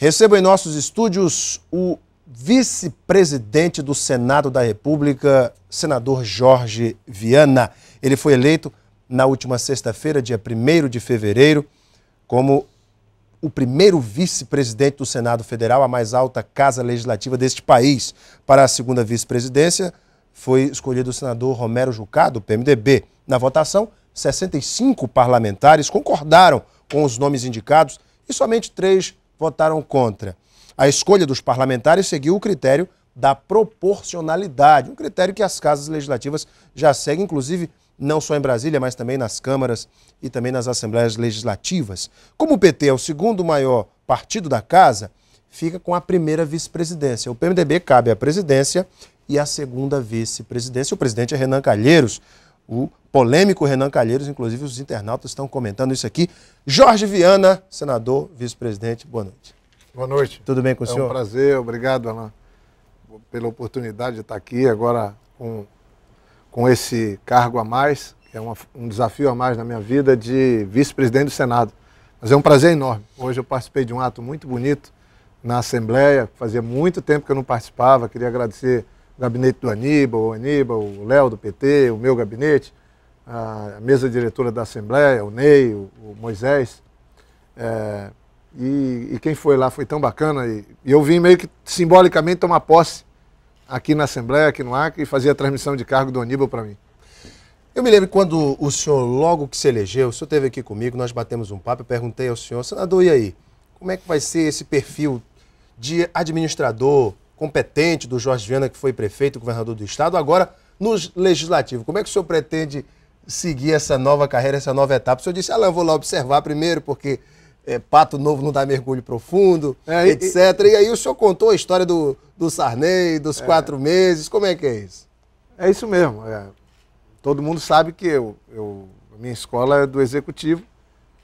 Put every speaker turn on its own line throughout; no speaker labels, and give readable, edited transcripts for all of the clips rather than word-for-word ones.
Recebo em nossos estúdios o vice-presidente do Senado da República, senador Jorge Viana. Ele foi eleito na última sexta-feira, dia 1º de fevereiro, como o primeiro vice-presidente do Senado Federal, a mais alta casa legislativa deste país. Para a segunda vice-presidência, foi escolhido o senador Romero Jucá, do PMDB. Na votação, 65 parlamentares concordaram com os nomes indicados e somente 3 votaram contra. A escolha dos parlamentares seguiu o critério da proporcionalidade, um critério que as casas legislativas já seguem, inclusive, não só em Brasília, mas também nas câmaras e também nas assembleias legislativas. Como o PT é o segundo maior partido da casa, fica com a primeira vice-presidência. O PMDB cabe à presidência e a segunda vice-presidência. O presidente é Renan Calheiros, o polêmico Renan Calheiros, inclusive os internautas estão comentando isso aqui. Jorge Viana, senador, vice-presidente, boa noite.
Boa noite.
Tudo bem com o senhor?
É um prazer, obrigado, Alain, pela oportunidade de estar aqui agora com esse cargo a mais, que é um desafio a mais na minha vida de vice-presidente do Senado. Mas é um prazer enorme. Hoje eu participei de um ato muito bonito na Assembleia, fazia muito tempo que eu não participava, queria agradecer o gabinete do Aníbal, o Léo do PT, o meu gabinete, a mesa diretora da Assembleia, o Ney, o Moisés, e quem foi lá foi tão bacana, e eu vim meio que simbolicamente tomar posse aqui na Assembleia, aqui no Acre, e fazia a transmissão de cargo do Aníbal para mim.
Eu me lembro quando o senhor, logo que se elegeu, o senhor esteve aqui comigo, nós batemos um papo, eu perguntei ao senhor, senador, e aí, como é que vai ser esse perfil de administrador competente do Jorge Viana, que foi prefeito e governador do estado, agora no legislativo? Como é que o senhor pretende seguir essa nova carreira, essa nova etapa? O senhor disse, eu vou lá observar primeiro, porque pato novo não dá mergulho profundo, etc. E aí o senhor contou a história do Sarney, dos 4 meses, como é que é isso?
É isso mesmo. Todo mundo sabe que a minha escola é do Executivo,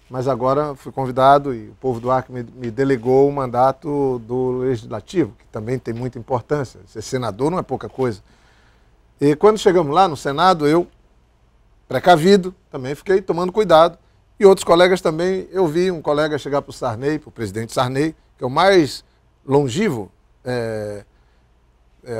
mas agora fui convidado e o povo do Acre me delegou o mandato do Legislativo, que também tem muita importância. Ser senador não é pouca coisa. E quando chegamos lá no Senado, eu, precavido, também fiquei tomando cuidado. E outros colegas também, eu vi um colega chegar para o Sarney, para o presidente Sarney, que é o mais longevo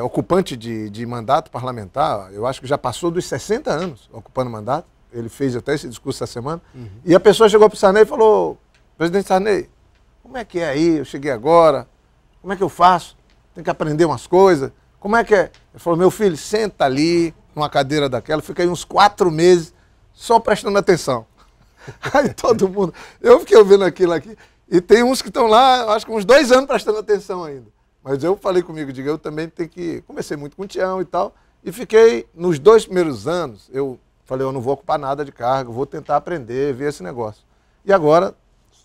ocupante de mandato parlamentar, eu acho que já passou dos 60 anos ocupando mandato. Ele fez até esse discurso essa semana. E a pessoa chegou para o Sarney e falou, presidente Sarney, como é que é aí? Eu cheguei agora, como é que eu faço? Tem que aprender umas coisas. Como é que é? Ele falou, meu filho, senta ali, numa cadeira daquela. Fiquei uns 4 meses só prestando atenção. Aí todo mundo, eu fiquei ouvindo aquilo aqui. E tem uns que estão lá, acho que uns 2 anos prestando atenção ainda. Mas eu falei comigo, digo, eu também tenho que... Comecei muito com o Tião e tal. E fiquei, nos 2 primeiros anos, eu falei, eu não vou ocupar nada de cargo, vou tentar aprender, ver esse negócio. E agora,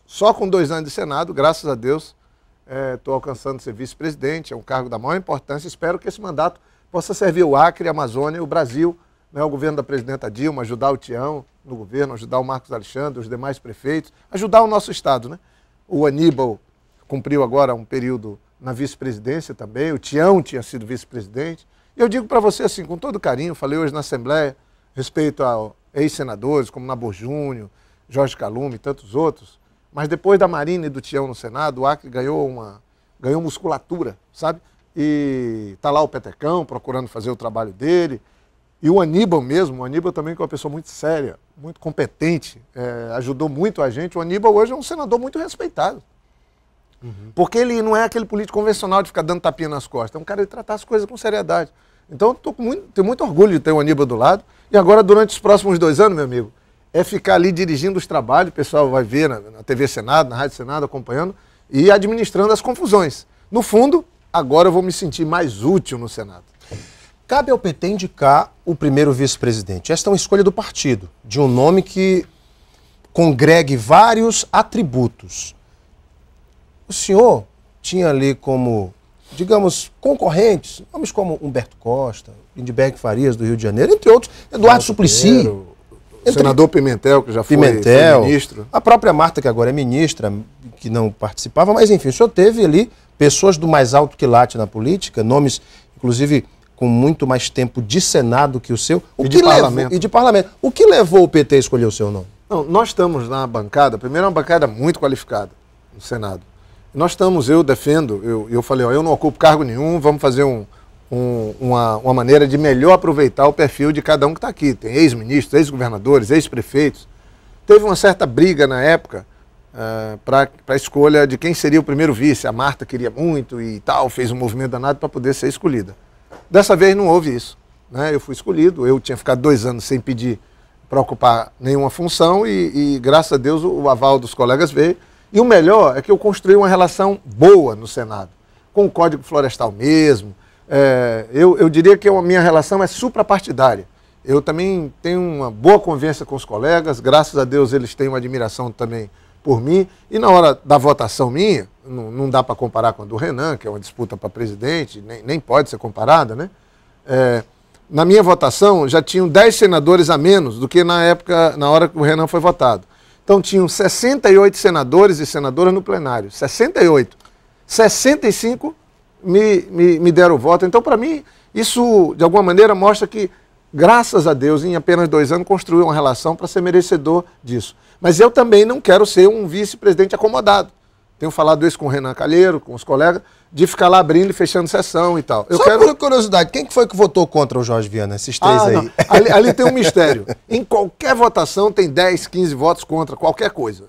só com 2 anos de Senado, graças a Deus, estou alcançando ser vice-presidente, é um cargo da maior importância. Espero que esse mandato possa servir o Acre, a Amazônia, o Brasil, o governo da presidenta Dilma, ajudar o Tião no governo, ajudar o Marcos Alexandre, os demais prefeitos, ajudar o nosso estado, né? O Aníbal cumpriu agora um período na vice-presidência também, o Tião tinha sido vice-presidente. E eu digo para você assim, com todo carinho, falei hoje na Assembleia, respeito a ex-senadores como Nabor Júnior, Jorge Calume e tantos outros, mas depois da Marina e do Tião no Senado, o Acre ganhou musculatura, sabe? E está lá o Petecão procurando fazer o trabalho dele. E o Aníbal mesmo, o Aníbal também que é uma pessoa muito séria, muito competente, ajudou muito a gente. O Aníbal hoje é um senador muito respeitado. Porque ele não é aquele político convencional de ficar dando tapinha nas costas, é um cara de tratar as coisas com seriedade. Então eu tenho muito orgulho de ter o Aníbal do lado. E agora, durante os próximos 2 anos, meu amigo, é ficar ali dirigindo os trabalhos, o pessoal vai ver na TV Senado, na Rádio Senado, acompanhando, e administrando as confusões. No fundo, agora eu vou me sentir mais útil no Senado.
Cabe ao PT indicar o primeiro vice-presidente. Esta é uma escolha do partido, de um nome que congregue vários atributos. O senhor tinha ali como, digamos, concorrentes, nomes como Humberto Costa, Lindbergh Farias, do Rio de Janeiro, entre outros, Eduardo Suplicy.
O senador Pimentel, que já foi ministro.
A própria Marta, que agora é ministra, que não participava, mas enfim, o senhor teve ali pessoas do mais alto quilate na política, nomes, inclusive, com muito mais tempo de Senado que o seu. E de parlamento. O que levou o PT a escolher o seu nome?
Não, nós estamos na bancada, primeiro é uma bancada muito qualificada no Senado. eu defendo, eu falei, ó, eu não ocupo cargo nenhum, vamos fazer uma maneira de melhor aproveitar o perfil de cada um que está aqui. Tem ex-ministros, ex-governadores, ex-prefeitos. Teve uma certa briga na época para a escolha de quem seria o primeiro vice. A Marta queria muito e tal, fez um movimento danado para poder ser escolhida. Dessa vez não houve isso, né? Eu fui escolhido, eu tinha ficado 2 anos sem pedir para ocupar nenhuma função e graças a Deus o aval dos colegas veio. E o melhor é que eu construí uma relação boa no Senado, com o Código Florestal mesmo. Eu diria que a minha relação é suprapartidária. Eu também tenho uma boa convivência com os colegas, graças a Deus eles têm uma admiração também por mim. E na hora da votação minha, não dá para comparar com a do Renan, que é uma disputa para presidente, nem pode ser comparada, né? Na minha votação já tinham 10 senadores a menos do que na hora que o Renan foi votado. Então tinham 68 senadores e senadoras no plenário, 68. 65 me deram o voto. Então, para mim, isso, de alguma maneira, mostra que, graças a Deus, em apenas 2 anos, construiu uma relação para ser merecedor disso. Mas eu também não quero ser um vice-presidente acomodado. Tenho falado isso com o Renan Calheiro, com os colegas, de ficar lá abrindo e fechando sessão e tal.
Por curiosidade, quem que foi que votou contra o Jorge Viana, esses 3 aí?
Ali tem um mistério. Em qualquer votação tem 10, 15 votos contra qualquer coisa.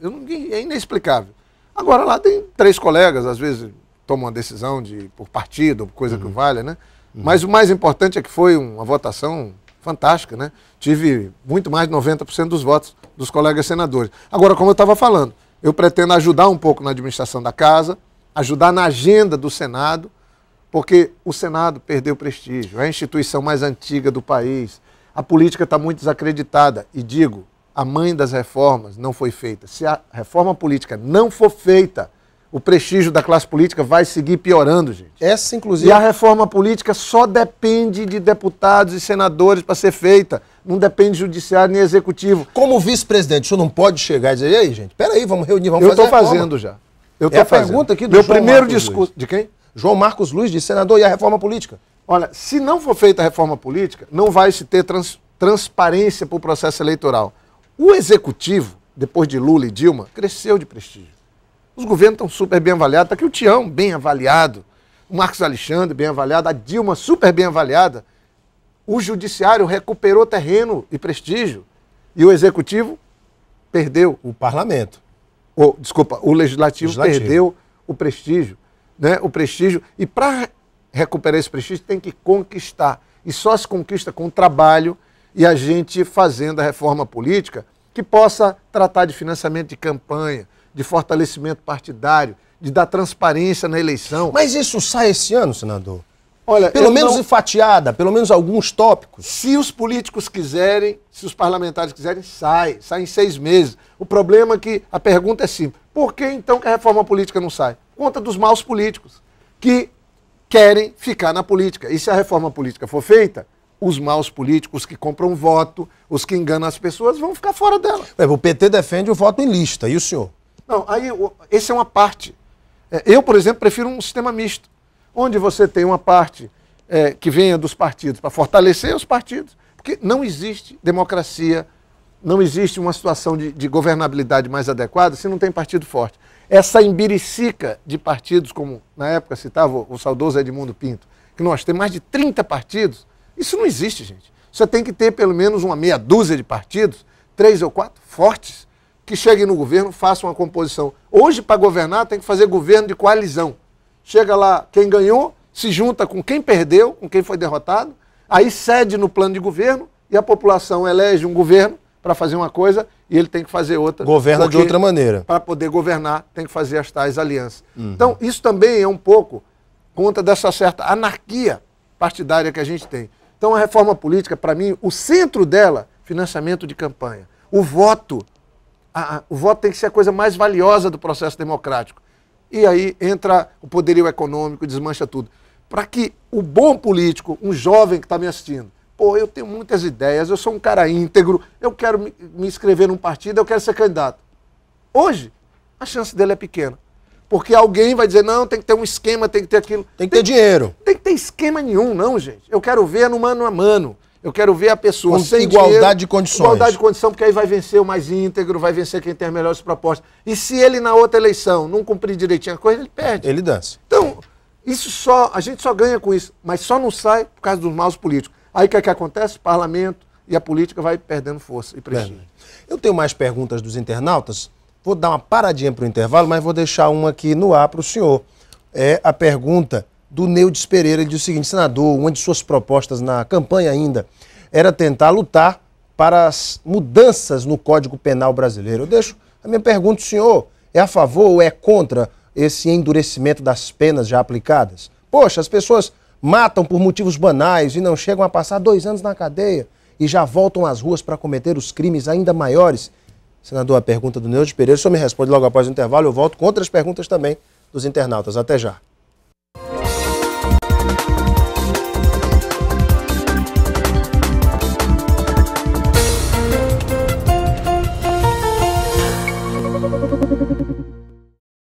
É inexplicável. Agora lá tem 3 colegas, às vezes tomam uma decisão por partido, coisa que valha, né? Mas o mais importante é que foi uma votação fantástica, né? Tive muito mais de 90% dos votos dos colegas senadores. Agora, como eu estava falando, eu pretendo ajudar um pouco na administração da casa, ajudar na agenda do Senado, porque o Senado perdeu prestígio, é a instituição mais antiga do país, a política está muito desacreditada. E digo, a mãe das reformas não foi feita. Se a reforma política não for feita, o prestígio da classe política vai seguir piorando, gente.
Essa, inclusive...
E a reforma política só depende de deputados e senadores para ser feita. Não depende de judiciário nem executivo.
Como vice-presidente, o senhor não pode chegar e dizer, e aí, gente, peraí, vamos reunir, vamos
fazer.
Eu
estou fazendo já.
A pergunta aqui do
Meu
João
primeiro
Marcos
discurso...
Luiz.
De quem?
João Marcos Luiz, de senador, e a reforma política.
Olha, se não for feita a reforma política, não vai se ter transparência para o processo eleitoral. O executivo, depois de Lula e Dilma, cresceu de prestígio. Os governos estão super bem avaliados. Está aqui o Tião, bem avaliado. O Marcos Alexandre, bem avaliado. A Dilma, super bem avaliada. O judiciário recuperou terreno e prestígio. E o executivo perdeu.
O parlamento.
O legislativo perdeu o prestígio. Né? O prestígio. E para recuperar esse prestígio tem que conquistar. E só se conquista com trabalho e a gente fazendo a reforma política que possa tratar de financiamento de campanha, de fortalecimento partidário, de dar transparência na eleição.
Mas isso sai esse ano, senador?
Olha,
pelo menos fatiada, pelo menos alguns tópicos.
Se os políticos quiserem, se os parlamentares quiserem, sai em 6 meses. O problema é que a pergunta é simples. Por que então que a reforma política não sai? Por conta dos maus políticos que querem ficar na política. E se a reforma política for feita, os maus políticos, os que compram voto, os que enganam as pessoas, vão ficar fora dela.
O PT defende o voto em lista, e o senhor?
Não, aí essa é uma parte. Eu, por exemplo, prefiro um sistema misto, onde você tem uma parte que venha dos partidos para fortalecer os partidos, porque não existe democracia, não existe uma situação de governabilidade mais adequada se não tem partido forte. Essa embiricica de partidos, como na época citava o saudoso Edmundo Pinto, que nós temos mais de 30 partidos, isso não existe, gente. Você tem que ter pelo menos uma meia dúzia de partidos, 3 ou 4 fortes, que cheguem no governo, façam uma composição. Hoje, para governar, tem que fazer governo de coalizão. Chega lá, quem ganhou, se junta com quem perdeu, com quem foi derrotado, aí cede no plano de governo e a população elege um governo para fazer uma coisa e ele tem que fazer outra.
Governa de outra maneira.
Para poder governar, tem que fazer as tais alianças. Então, isso também é um pouco conta dessa certa anarquia partidária que a gente tem. Então, a reforma política, para mim, o centro dela, financiamento de campanha. O voto tem que ser a coisa mais valiosa do processo democrático. E aí entra o poderio econômico, desmancha tudo. Para que o bom político, um jovem que está me assistindo, pô, eu tenho muitas ideias, eu sou um cara íntegro, eu quero me inscrever num partido, eu quero ser candidato. Hoje, a chance dele é pequena. Porque alguém vai dizer, não, tem que ter um esquema, tem que ter aquilo.
Tem que ter dinheiro.
Tem que ter esquema nenhum, não, gente. Eu quero ver no mano a mano. Eu quero ver a pessoa
com
sem
igualdade
dinheiro,
de condições.
Igualdade de condição, porque aí vai vencer o mais íntegro, vai vencer quem tem as melhores propostas. E se ele na outra eleição não cumprir direitinho a coisa, ele perde.
Ele dança.
Então, a gente só ganha com isso, mas só não sai por causa dos maus políticos. Aí o que acontece? O parlamento e a política vai perdendo força e prestígio.
Eu tenho mais perguntas dos internautas. Vou dar uma paradinha para o intervalo, mas vou deixar uma aqui no ar para o senhor. É a pergunta do Neudes Pereira. Ele diz o seguinte: senador, uma de suas propostas na campanha ainda era tentar lutar para as mudanças no Código Penal brasileiro. Eu deixo a minha pergunta: o senhor é a favor ou é contra esse endurecimento das penas já aplicadas? Poxa, as pessoas matam por motivos banais e não chegam a passar 2 anos na cadeia e já voltam às ruas para cometer os crimes ainda maiores. Senador, a pergunta do Neudes Pereira, o senhor me responde logo após o intervalo. Eu volto com outras perguntas também dos internautas. Até já.